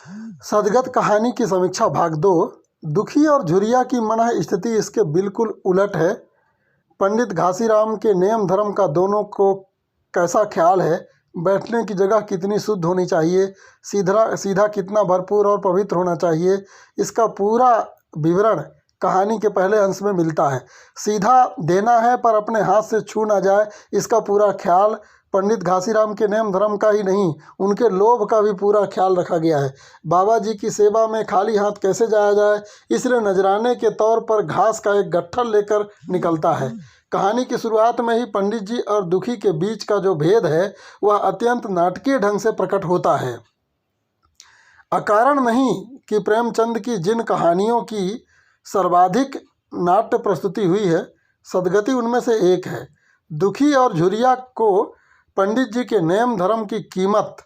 सदगत कहानी की समीक्षा भाग 2। दुखी और झुरिया की मनः स्थिति इसके बिल्कुल उलट है। पंडित घासीराम के नेम धर्म का दोनों को कैसा ख्याल है, बैठने की जगह कितनी शुद्ध होनी चाहिए, सीधा कितना भरपूर और पवित्र होना चाहिए, इसका पूरा विवरण कहानी के पहले अंश में मिलता है। सीधा देना है पर अपने हाथ से छू ना जाए, इसका पूरा ख्याल पंडित घासीराम के नेम धर्म का ही नहीं, उनके लोभ का भी पूरा ख्याल रखा गया है। बाबा जी की सेवा में खाली हाथ कैसे जाया जाए, इसलिए नजराने के तौर पर घास का एक गट्ठर लेकर निकलता है। कहानी की शुरुआत में ही पंडित जी और दुखी के बीच का जो भेद है वह अत्यंत नाटकीय ढंग से प्रकट होता है। अकारण नहीं कि प्रेमचंद की जिन कहानियों की सर्वाधिक नाट्य प्रस्तुति हुई है, सदगति उनमें से एक है। दुखी और झुरिया को पंडित जी के नेम धर्म की कीमत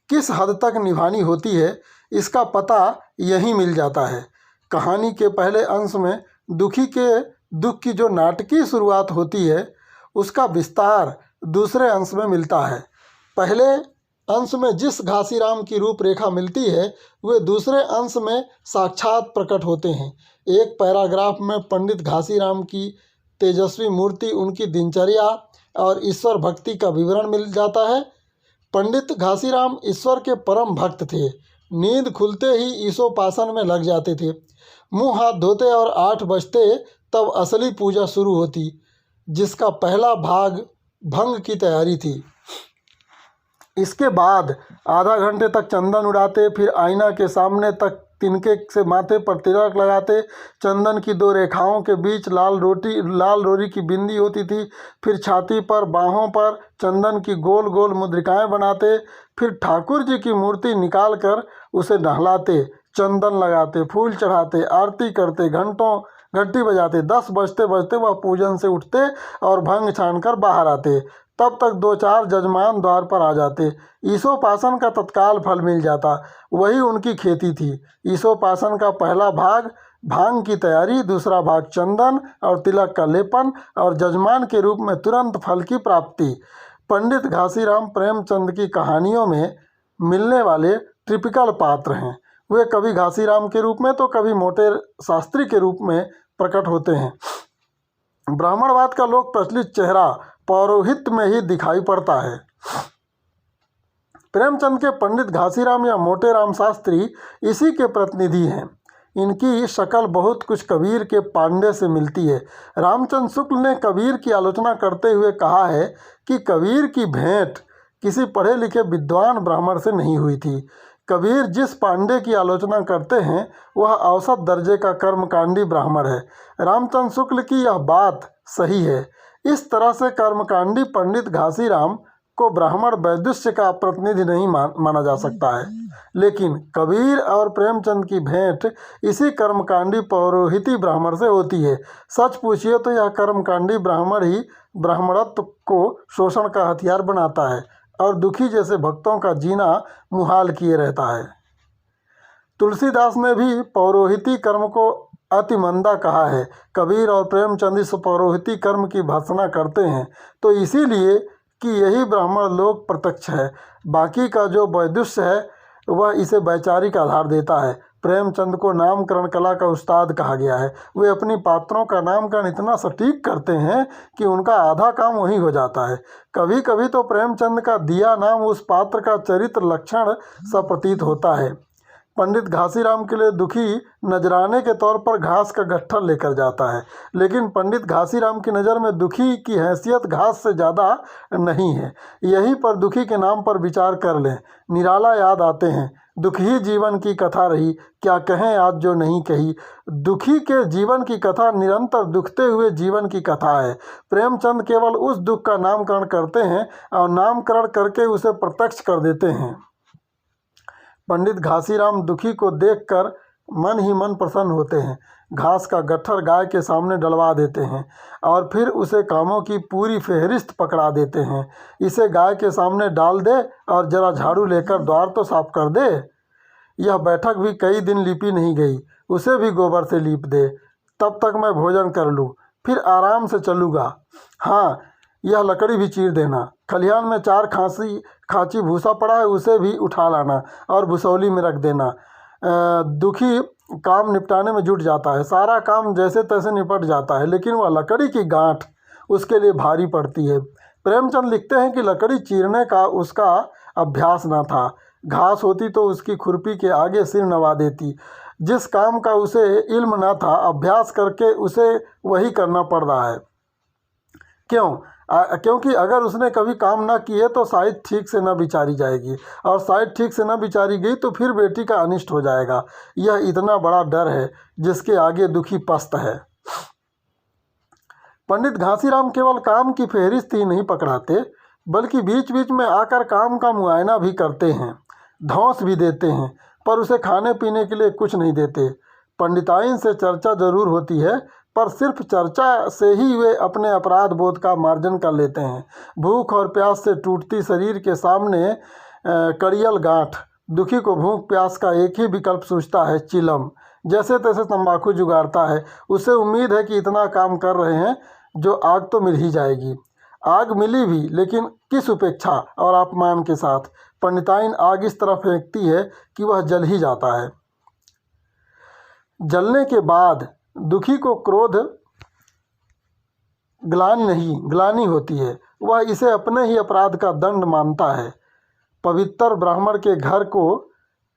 किस हद तक निभानी होती है, इसका पता यहीं मिल जाता है। कहानी के पहले अंश में दुखी के दुख की जो नाटकीय शुरुआत होती है, उसका विस्तार दूसरे अंश में मिलता है। पहले अंश में जिस घासीराम की रूपरेखा मिलती है, वे दूसरे अंश में साक्षात प्रकट होते हैं। एक पैराग्राफ में पंडित घासीराम की तेजस्वी मूर्ति, उनकी दिनचर्या और ईश्वर भक्ति का विवरण मिल जाता है। पंडित घासीराम ईश्वर के परम भक्त थे। नींद खुलते ही ईशोपासन में लग जाते थे। मुंह हाथ धोते और 8 बजते तब असली पूजा शुरू होती, जिसका पहला भाग भंग की तैयारी थी। इसके बाद आधा घंटे तक चंदन उड़ाते, फिर आईना के सामने तक तिनके से माथे पर तिलक लगाते। चंदन की 2 रेखाओं के बीच लाल रोरी की बिंदी होती थी। फिर छाती पर, बाहों पर चंदन की गोल गोल मुद्रिकाएं बनाते। फिर ठाकुर जी की मूर्ति निकाल कर उसे नहलाते, चंदन लगाते, फूल चढ़ाते, आरती करते, घंटी बजाते। 10 बजते बजते वह पूजन से उठते और भंग छानकर बाहर आते। तब तक 2-4 जजमान द्वार पर आ जाते। ईशोपासन का तत्काल फल मिल जाता। वही उनकी खेती थी। ईशोपासन का पहला भाग भांग की तैयारी, दूसरा भाग चंदन और तिलक का लेपन और जजमान के रूप में तुरंत फल की प्राप्ति। पंडित घासीराम प्रेमचंद की कहानियों में मिलने वाले टिपिकल पात्र हैं। वे कभी घासीराम के रूप में तो कभी मोटे शास्त्री के रूप में प्रकट होते हैं। ब्राह्मणवाद का लोक प्रचलित चेहरा पौरोहित में ही दिखाई पड़ता है। प्रेमचंद के पंडित घासीराम या मोटे राम शास्त्री इसी के प्रतिनिधि हैं। इनकी शक्ल बहुत कुछ कबीर के पांडे से मिलती है। रामचंद्र शुक्ल ने कबीर की आलोचना करते हुए कहा है कि कबीर की भेंट किसी पढ़े लिखे विद्वान ब्राह्मण से नहीं हुई थी। कबीर जिस पांडे की आलोचना करते हैं वह औसत दर्जे का कर्मकांडी ब्राह्मण है। रामचंद्र शुक्ल की यह बात सही है। इस तरह से कर्मकांडी पंडित घासीराम को ब्राह्मण वैदुष्य का प्रतिनिधि नहीं माना जा सकता है। लेकिन कबीर और प्रेमचंद की भेंट इसी कर्मकांडी पौरोहिती ब्राह्मण से होती है। सच पूछिए तो यह कर्मकांडी ब्राह्मण ही ब्राह्मणत्व को शोषण का हथियार बनाता है और दुखी जैसे भक्तों का जीना मुहाल किए रहता है। तुलसीदास ने भी पौरोहिती कर्म को अति मंदा कहा है। कबीर और प्रेमचंद इस पौरोहिती कर्म की भर्त्सना करते हैं तो इसीलिए कि यही ब्राह्मण लोक प्रत्यक्ष है। बाकी का जो वैदुष्य है वह इसे वैचारिक आधार देता है। प्रेमचंद को नामकरण कला का उस्ताद कहा गया है। वे अपनी पात्रों का नामकरण इतना सटीक करते हैं कि उनका आधा काम वही हो जाता है। कभी कभी तो प्रेमचंद का दिया नाम उस पात्र का चरित्र लक्षण सा प्रतीत होता है। पंडित घासीराम के लिए दुखी नजराने के तौर पर घास का गट्ठर लेकर जाता है, लेकिन पंडित घासीराम की नज़र में दुखी की हैसियत घास से ज़्यादा नहीं है। यहीं पर दुखी के नाम पर विचार कर लें। निराला याद आते हैं। दुख ही जीवन की कथा रही, क्या कहें आज जो नहीं कही। दुखी के जीवन की कथा निरंतर दुखते हुए जीवन की कथा है। प्रेमचंद केवल उस दुख का नामकरण करते हैं और नामकरण करके उसे प्रत्यक्ष कर देते हैं। पंडित घासीराम दुखी को देखकर मन ही मन प्रसन्न होते हैं। घास का गट्ठर गाय के सामने डलवा देते हैं और फिर उसे कामों की पूरी फेहरिस्त पकड़ा देते हैं। इसे गाय के सामने डाल दे और जरा झाड़ू लेकर द्वार तो साफ कर दे। यह बैठक भी कई दिन लीपी नहीं गई, उसे भी गोबर से लीप दे। तब तक मैं भोजन कर लूँ, फिर आराम से चलूँगा। हाँ, यह लकड़ी भी चीर देना। खलिहान में 4 खांची भूसा पड़ा है, उसे भी उठा लाना और भुसौली में रख देना। दुखी काम निपटाने में जुट जाता है। सारा काम जैसे तैसे निपट जाता है, लेकिन वह लकड़ी की गांठ उसके लिए भारी पड़ती है। प्रेमचंद लिखते हैं कि लकड़ी चीरने का उसका अभ्यास न था। घास होती तो उसकी खुरपी के आगे सिर नवा देती। जिस काम का उसे इल्म न था, अभ्यास करके उसे वही करना पड़ रहा है। क्योंकि अगर उसने कभी काम ना किए तो शायद ठीक से न विचारी जाएगी, और शायद ठीक से न विचारी गई तो फिर बेटी का अनिष्ट हो जाएगा। यह इतना बड़ा डर है जिसके आगे दुखी पस्त है। पंडित घासीराम केवल काम की फेहरिस्त ही नहीं पकड़ाते, बल्कि बीच बीच में आकर काम का मुआयना भी करते हैं, धौंस भी देते हैं, पर उसे खाने पीने के लिए कुछ नहीं देते। पंडिताइन से चर्चा जरूर होती है, पर सिर्फ चर्चा से ही वे अपने अपराध बोध का मार्जन कर लेते हैं। भूख और प्यास से टूटती शरीर के सामने कड़ियल गांठ दुखी को भूख प्यास का एक ही विकल्प सूझता है, चिलम। जैसे तैसे तंबाकू जुगाड़ता है। उसे उम्मीद है कि इतना काम कर रहे हैं जो आग तो मिल ही जाएगी। आग मिली भी, लेकिन किस उपेक्षा और अपमान के साथ। पंडिताइन आग इस तरह फेंकती है कि वह जल ही जाता है। जलने के बाद दुखी को क्रोध ग्लानि होती है। वह इसे अपने ही अपराध का दंड मानता है। पवित्र ब्राह्मण के घर को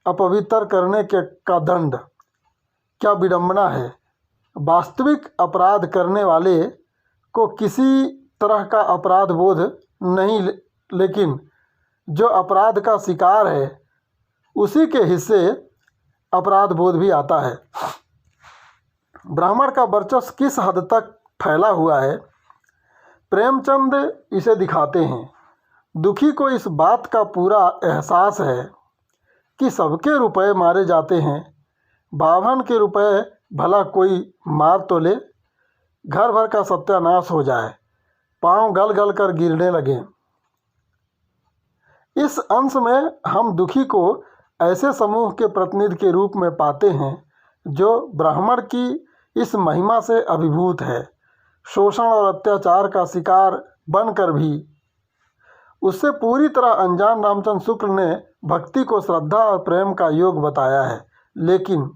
अपवित्र करने का दंड, क्या विडंबना है। वास्तविक अपराध करने वाले को किसी तरह का अपराध बोध नहीं, लेकिन जो अपराध का शिकार है उसी के हिस्से अपराध बोध भी आता है। ब्राह्मण का वर्चस्व किस हद तक फैला हुआ है, प्रेमचंद इसे दिखाते हैं। दुखी को इस बात का पूरा एहसास है कि सबके रुपए मारे जाते हैं, बाभन के रुपए भला कोई मार तो ले, घर भर का सत्यानाश हो जाए, पांव गल गल कर गिरने लगे। इस अंश में हम दुखी को ऐसे समूह के प्रतिनिधि के रूप में पाते हैं जो ब्राह्मण की इस महिमा से अभिभूत है। शोषण और अत्याचार का शिकार बनकर भी उससे पूरी तरह अनजान रामचंद्र शुक्ल ने भक्ति को श्रद्धा और प्रेम का योग बताया है, लेकिन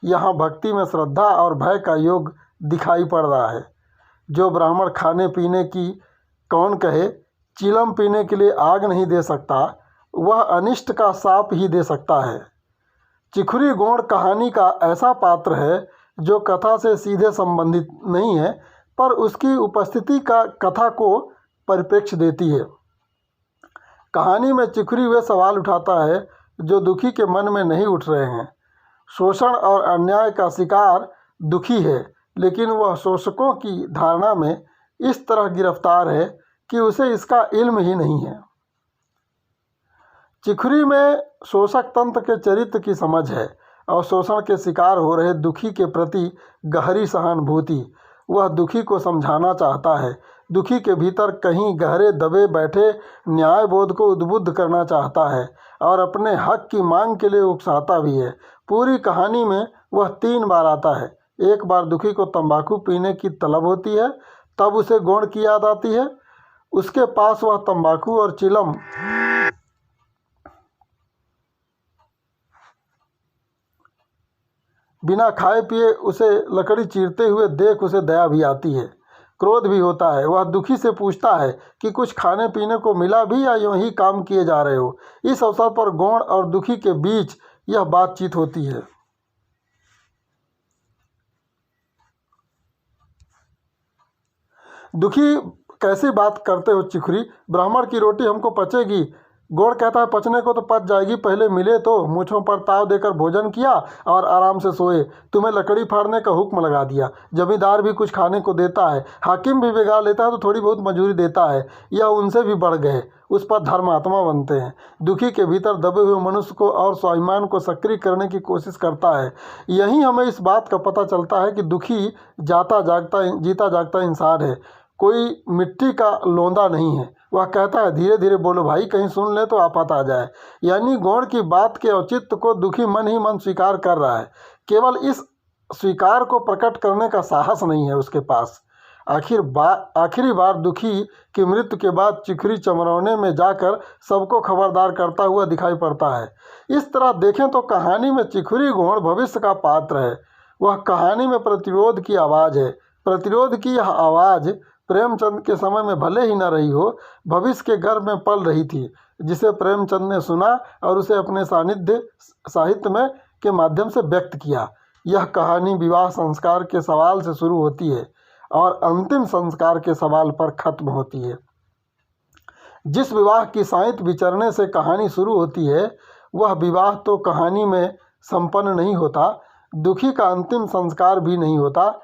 यहाँ भक्ति में श्रद्धा और भय का योग दिखाई पड़ रहा है। जो ब्राह्मण खाने पीने की कौन कहे, चिलम पीने के लिए आग नहीं दे सकता, वह अनिष्ट का शाप ही दे सकता है। चिखुरी गोंड कहानी का ऐसा पात्र है जो कथा से सीधे संबंधित नहीं है, पर उसकी उपस्थिति का कथा को परिप्रेक्ष्य देती है। कहानी में चिखुरी वे सवाल उठाता है जो दुखी के मन में नहीं उठ रहे हैं। शोषण और अन्याय का शिकार दुखी है, लेकिन वह शोषकों की धारणा में इस तरह गिरफ्तार है कि उसे इसका इल्म ही नहीं है। चिखुरी में शोषक तंत्र के चरित्र की समझ है और शोषण के शिकार हो रहे दुखी के प्रति गहरी सहानुभूति। वह दुखी को समझाना चाहता है, दुखी के भीतर कहीं गहरे दबे बैठे न्याय बोध को उद्बुद्ध करना चाहता है और अपने हक की मांग के लिए उकसाता भी है। पूरी कहानी में वह 3 बार आता है। एक बार दुखी को तंबाकू पीने की तलब होती है, तब उसे गोंड की याद आती है। उसके पास वह तंबाकू और चिलम बिना खाए पिए उसे लकड़ी चीरते हुए देख उसे दया भी आती है, क्रोध भी होता है। वह दुखी से पूछता है कि कुछ खाने पीने को मिला भी या यूं ही काम किए जा रहे हो। इस अवसर पर गोंड और दुखी के बीच यह बातचीत होती है। दुखी कैसी बात करते हो चिखुरी, ब्राह्मण की रोटी हमको पचेगी। गोड़ कहता है पचने को तो पच जाएगी, पहले मिले तो मूँछों पर ताव देकर भोजन किया और आराम से सोए। तुम्हें लकड़ी फाड़ने का हुक्म लगा दिया। जमींदार भी कुछ खाने को देता है, हाकिम भी बिगाड़ लेता है तो थोड़ी बहुत मजूरी देता है। यह उनसे भी बढ़ गए, उस पर धर्मात्मा बनते हैं। दुखी के भीतर दबे हुए मनुष्य को और स्वाभिमान को सक्रिय करने की कोशिश करता है। यहीं हमें इस बात का पता चलता है कि दुखी जीता जागता इंसान है, कोई मिट्टी का लोंदा नहीं है। वह कहता है धीरे धीरे बोलो भाई, कहीं सुन ले तो आफत आ जाए। यानी गौड़ की बात के औचित्य को दुखी मन ही मन स्वीकार कर रहा है, केवल इस स्वीकार को प्रकट करने का साहस नहीं है उसके पास। आखिरी बार दुखी की मृत्यु के बाद चिखरी चमरौने में जाकर सबको खबरदार करता हुआ दिखाई पड़ता है। इस तरह देखें तो कहानी में चिखरी गोण भविष्य का पात्र है। वह कहानी में प्रतिरोध की आवाज़ है। प्रतिरोध की यह आवाज़ प्रेमचंद के समय में भले ही न रही हो, भविष्य के गर्भ में पल रही थी, जिसे प्रेमचंद ने सुना और उसे अपने साहित्य में के माध्यम से व्यक्त किया। यह कहानी विवाह संस्कार के सवाल से शुरू होती है और अंतिम संस्कार के सवाल पर खत्म होती है। जिस विवाह की साइंत विचरने से कहानी शुरू होती है, वह विवाह तो कहानी में संपन्न नहीं होता, दुखी का अंतिम संस्कार भी नहीं होता।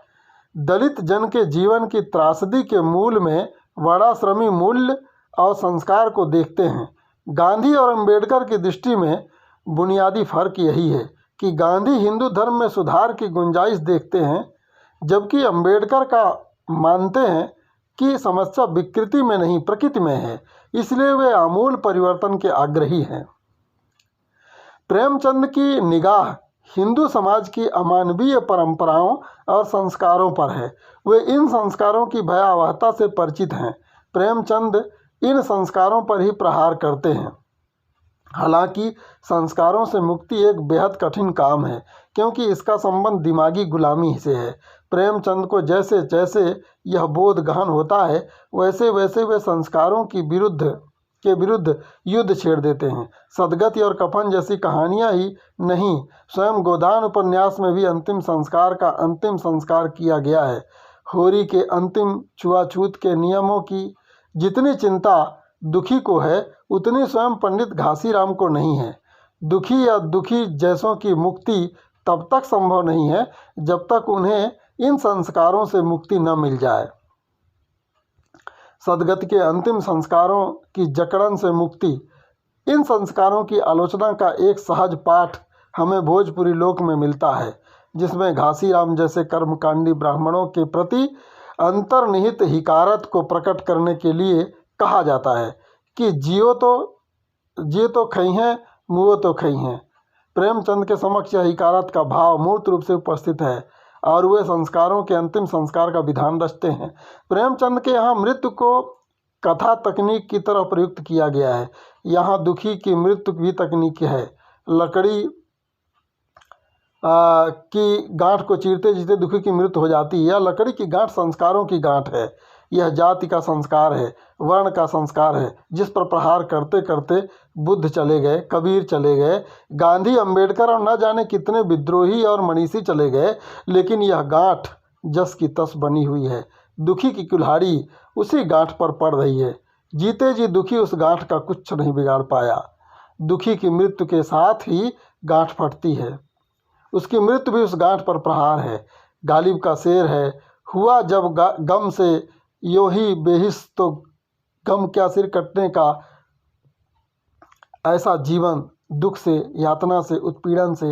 दलित जन के जीवन की त्रासदी के मूल में वर्णाश्रमी मूल्य और संस्कार को देखते हैं। गांधी और अंबेडकर की दृष्टि में बुनियादी फर्क यही है कि गांधी हिंदू धर्म में सुधार की गुंजाइश देखते हैं, जबकि अंबेडकर का मानते हैं कि समस्या विकृति में नहीं प्रकृति में है, इसलिए वे आमूल परिवर्तन के आग्रही हैं। प्रेमचंद की निगाह हिंदू समाज की अमानवीय परंपराओं और संस्कारों पर है। वे इन संस्कारों की भयावहता से परिचित हैं। प्रेमचंद इन संस्कारों पर ही प्रहार करते हैं। हालांकि संस्कारों से मुक्ति एक बेहद कठिन काम है, क्योंकि इसका संबंध दिमागी गुलामी से है। प्रेमचंद को जैसे जैसे यह बोध गहन होता है, वैसे वैसे वे संस्कारों के विरुद्ध युद्ध छेड़ देते हैं। सदगति और कफन जैसी कहानियां ही नहीं, स्वयं गोदान उपन्यास में भी अंतिम संस्कार का अंतिम संस्कार किया गया है। होरी के अंतिम छुआछूत के नियमों की जितनी चिंता दुखी को है, उतनी स्वयं पंडित घासीराम को नहीं है। दुखी या दुखी जैसों की मुक्ति तब तक संभव नहीं है जब तक उन्हें इन संस्कारों से मुक्ति न मिल जाए। सदगति के अंतिम संस्कारों की जकड़न से मुक्ति, इन संस्कारों की आलोचना का एक सहज पाठ हमें भोजपुरी लोक में मिलता है, जिसमें घासीराम जैसे कर्मकांडी ब्राह्मणों के प्रति अंतर्निहित हिकारत को प्रकट करने के लिए कहा जाता है कि जियो तो खई हैं, मुओ तो खई हैं। प्रेमचंद के समक्ष यह हिकारत का भाव मूर्त रूप से उपस्थित है और वे संस्कारों के अंतिम संस्कार का विधान रचते हैं। प्रेमचंद के यहाँ मृत्यु को कथा तकनीक की तरह प्रयुक्त किया गया है। यहाँ दुखी की मृत्यु भी तकनीक है। लकड़ी की गांठ को चीरते चीरते दुखी की मृत्यु हो जाती है। यह लकड़ी की गांठ संस्कारों की गांठ है। यह जाति का संस्कार है, वर्ण का संस्कार है, जिस पर प्रहार करते करते बुद्ध चले गए, कबीर चले गए, गांधी, अंबेडकर और न जाने कितने विद्रोही और मनीषी चले गए, लेकिन यह गांठ जस की तस बनी हुई है। दुखी की कुल्हाड़ी उसी गांठ पर पड़ रही है। जीते जी दुखी उस गांठ का कुछ नहीं बिगाड़ पाया। दुखी की मृत्यु के साथ ही गांठ फटती है। उसकी मृत्यु भी उस गांठ पर प्रहार है। गालिब का शेर है, हुआ जब गम से यो ही बेहिस तो गम क्या सिर कटने का। ऐसा जीवन, दुख से, यातना से, उत्पीड़न से,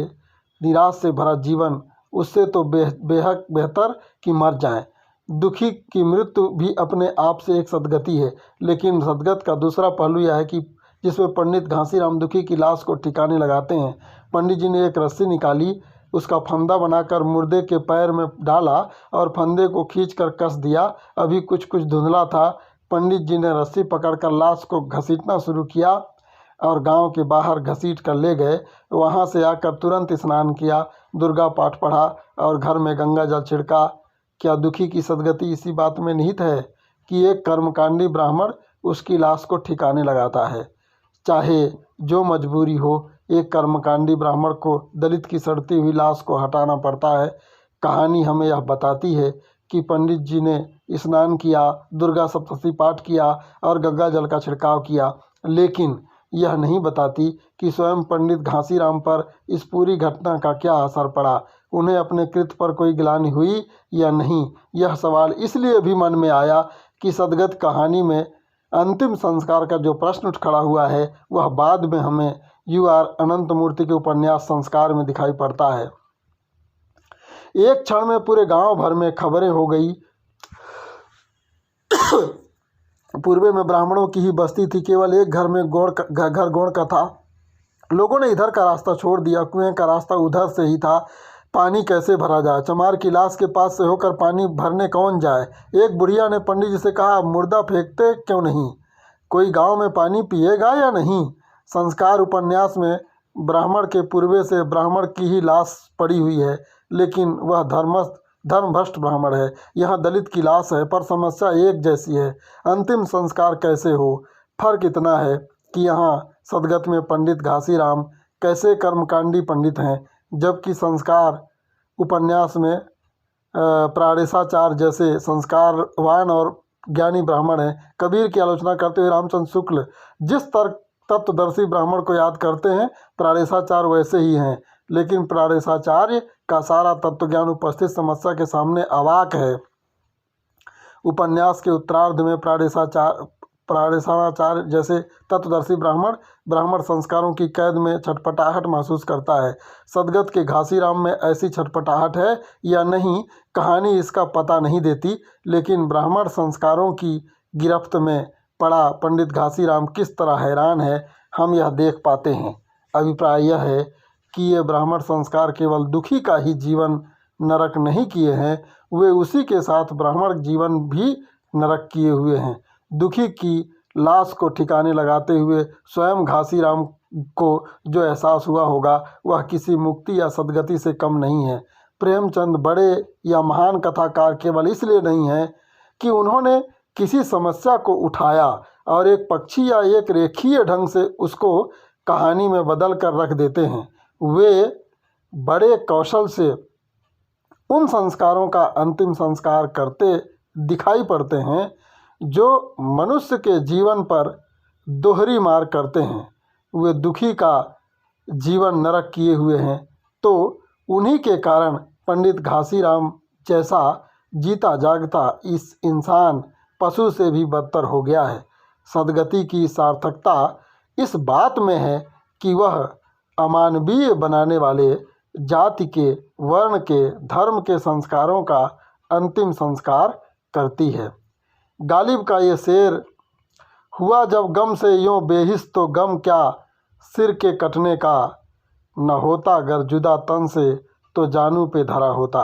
निराश से भरा जीवन, उससे तो बेहद बेहतर कि मर जाएं। दुखी की मृत्यु भी अपने आप से एक सदगति है, लेकिन सदगत का दूसरा पहलू यह है कि जिसमें पंडित घासीराम दुखी की लाश को ठिकाने लगाते हैं। पंडित जी ने एक रस्सी निकाली, उसका फंदा बनाकर मुर्दे के पैर में डाला और फंदे को खींचकर कस दिया। अभी कुछ धुंधला था। पंडित जी ने रस्सी पकड़कर लाश को घसीटना शुरू किया और गांव के बाहर घसीट कर ले गए। वहां से आकर तुरंत स्नान किया, दुर्गा पाठ पढ़ा और घर में गंगा जल छिड़का। क्या दुखी की सदगति इसी बात में निहित है कि एक कर्मकांडी ब्राह्मण उसकी लाश को ठिकाने लगाता है? चाहे जो मजबूरी हो, एक कर्मकांडी ब्राह्मण को दलित की सड़ती हुई लाश को हटाना पड़ता है। कहानी हमें यह बताती है कि पंडित जी ने स्नान किया, दुर्गा सप्तशती पाठ किया और गंगा जल का छिड़काव किया, लेकिन यह नहीं बताती कि स्वयं पंडित घासीराम पर इस पूरी घटना का क्या असर पड़ा। उन्हें अपने कृत्य पर कोई ग्लानि हुई या नहीं? यह सवाल इसलिए भी मन में आया कि सदगत कहानी में अंतिम संस्कार का जो प्रश्न उठ खड़ा हुआ है, वह बाद में हमें U.R. अनंतमूर्ति के उपन्यास संस्कार में दिखाई पड़ता है। एक क्षण में पूरे गांव भर में खबरें हो गई। पूर्वे में ब्राह्मणों की ही बस्ती थी, केवल एक घर में घर गौड़ का था। लोगों ने इधर का रास्ता छोड़ दिया, कुएं का रास्ता उधर से ही था। पानी कैसे भरा जाए, चमार की लाश के पास से होकर पानी भरने कौन जाए। एक बुढ़िया ने पंडित जी से कहा, मुर्दा फेंकते क्यों नहीं, कोई गांव में पानी पिएगा या नहीं। संस्कार उपन्यास में ब्राह्मण के पूर्वे से ब्राह्मण की ही लाश पड़ी हुई है, लेकिन वह धर्मभ्रष्ट ब्राह्मण है। यहाँ दलित की लाश है, पर समस्या एक जैसी है। अंतिम संस्कार कैसे हो, फर्क इतना है कि यहाँ सदगत में पंडित घासीराम कैसे कर्मकांडी पंडित हैं, जबकि संस्कार उपन्यास में प्राणेशाचार्य जैसे संस्कारवान और ज्ञानी ब्राह्मण हैं। कबीर की आलोचना करते हुए रामचंद्र शुक्ल जिस तत्वदर्शी ब्राह्मण को याद करते हैं, प्राणेशाचार्य वैसे ही हैं, लेकिन प्राणेशाचार्य का सारा तत्वज्ञान उपस्थित समस्या के सामने अवाक है। उपन्यास के उत्तरार्ध में प्राणेशाचार्य जैसे तत्वदर्शी ब्राह्मण संस्कारों की कैद में छटपटाहट महसूस करता है। सदगत के घासीराम में ऐसी छटपटाहट है या नहीं, कहानी इसका पता नहीं देती, लेकिन ब्राह्मण संस्कारों की गिरफ्त में पड़ा पंडित घासीराम किस तरह हैरान है, हम यह देख पाते हैं। अभिप्राय यह है कि ये ब्राह्मण संस्कार केवल दुखी का ही जीवन नरक नहीं किए हैं, वे उसी के साथ ब्राह्मण जीवन भी नरक किए हुए हैं। दुखी की लाश को ठिकाने लगाते हुए स्वयं घासीराम को जो एहसास हुआ होगा, वह किसी मुक्ति या सदगति से कम नहीं है। प्रेमचंद बड़े या महान कथाकार केवल इसलिए नहीं हैं कि उन्होंने किसी समस्या को उठाया और एक पक्षी या एक रेखीय ढंग से उसको कहानी में बदल कर रख देते हैं। वे बड़े कौशल से उन संस्कारों का अंतिम संस्कार करते दिखाई पड़ते हैं जो मनुष्य के जीवन पर दोहरी मार करते हैं। वे दुखी का जीवन नरक किए हुए हैं, तो उन्हीं के कारण पंडित घासीराम जैसा जीता जागता इस इंसान पशु से भी बदतर हो गया है। सदगति की सार्थकता इस बात में है कि वह अमानवीय बनाने वाले जाति के, वर्ण के, धर्म के संस्कारों का अंतिम संस्कार करती है। गालिब का ये शेर, हुआ जब गम से यूँ बेहिस तो गम क्या सिर के कटने का, न होता गर जुदा तन से तो जानू पे धरा होता।